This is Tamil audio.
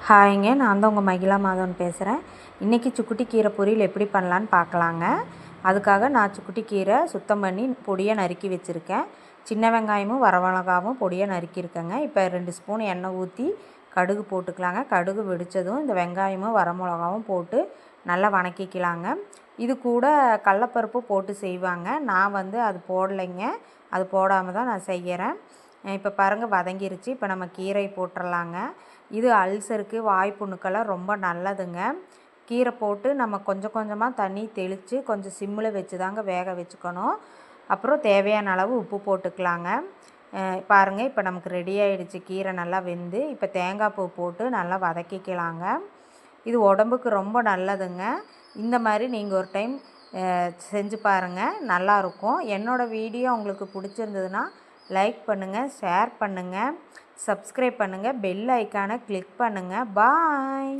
ஹாய்ங்க, நான் தான் உங்கள் மகிழா மாதவன் பேசுகிறேன். இன்றைக்கி சுக்குட்டி கீரை பொரியல் எப்படி பண்ணலான்னு பார்க்கலாங்க. அதுக்காக நான் சுக்குட்டி கீரை சுத்தம் பண்ணி பொடியாக நறுக்கி வச்சுருக்கேன். சின்ன வெங்காயமும் வரமிளகாவும் பொடியாக நறுக்கியிருக்கேங்க. இப்போ 2 ஸ்பூன் எண்ணெய் ஊற்றி கடுகு போட்டுக்கலாங்க. கடுகு வெடித்ததும் இந்த வெங்காயமும் வரமிளகாவும் போட்டு நல்லா வணக்கிக்கலாங்க. இது கூட கடலப்பருப்பு போட்டு செய்வாங்க. நான் அது போடலைங்க. அது போடாமல் தான் நான் செய்கிறேன். இப்போ பாருங்கள், வதங்கிருச்சு. இப்போ நம்ம கீரை போட்டுடலாங்க. இது அல்சருக்கு, வாய்ப்புண்ணுக்கெல்லாம் ரொம்ப நல்லதுங்க. கீரை போட்டு நம்ம கொஞ்சம் கொஞ்சமாக தண்ணி தெளித்து கொஞ்சம் சிம்மில் வச்சு தாங்க வேக வச்சுக்கணும். அப்புறம் தேவையான அளவு உப்பு போட்டுக்கலாங்க. பாருங்கள், இப்போ நமக்கு ரெடி ஆகிடுச்சு. கீரை நல்லா வெந்து இப்போ தேங்காய் பூ போட்டு நல்லா வதக்கிக்கலாங்க. இது உடம்புக்கு ரொம்ப நல்லதுங்க. இந்த மாதிரி நீங்கள் ஒரு டைம் செஞ்சு பாருங்கள், நல்லாயிருக்கும். என்னோடய வீடியோ உங்களுக்கு பிடிச்சிருந்ததுன்னா லைக் பண்ணுங்கள், ஷேர் பண்ணுங்கள், சப்ஸ்கிரைப் பண்ணுங்கள், பெல் ஐக்கானை கிளிக் பண்ணுங்கள். பாய்.